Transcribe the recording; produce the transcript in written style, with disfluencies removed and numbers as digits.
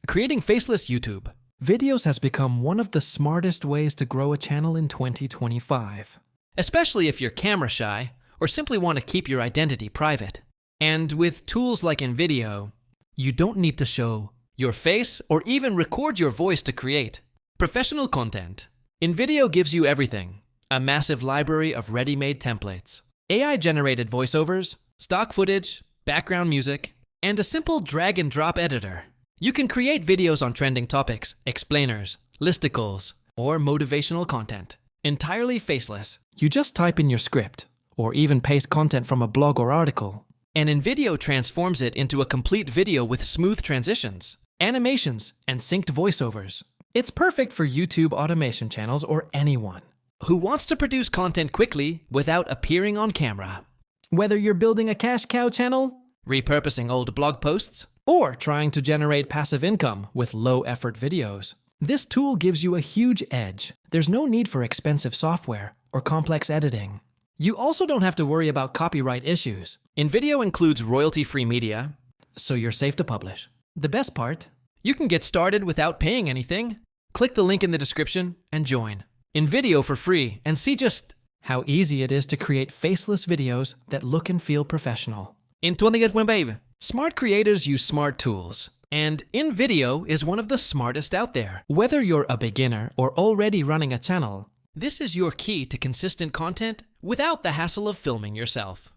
Creating Faceless YouTube. Videos has become one of the smartest ways to grow a channel in 2025. Especially if you're camera shy or simply want to keep your identity private. And with tools like InVideo, you don't need to show your face or even record your voice to create professional content. InVideo gives you everything. A massive library of ready-made templates, AI-generated voiceovers, stock footage, background music, and a simple drag-and-drop editor. You can create videos on trending topics, explainers, listicles, or motivational content, entirely faceless. You just type in your script, or even paste content from a blog or article, and InVideo transforms it into a complete video with smooth transitions, animations, and synced voiceovers. It's perfect for YouTube automation channels or anyone who wants to produce content quickly without appearing on camera. Whether you're building a cash cow channel, repurposing old blog posts, or trying to generate passive income with low-effort videos, this tool gives you a huge edge. There's no need for expensive software or complex editing. You also don't have to worry about copyright issues. InVideo includes royalty-free media, so you're safe to publish. The best part? You can get started without paying anything. Click the link in the description and join InVideo for free and see just how easy it is to create faceless videos that look and feel professional. In 2025, smart creators use smart tools, and InVideo is one of the smartest out there. Whether you're a beginner or already running a channel, this is your key to consistent content without the hassle of filming yourself.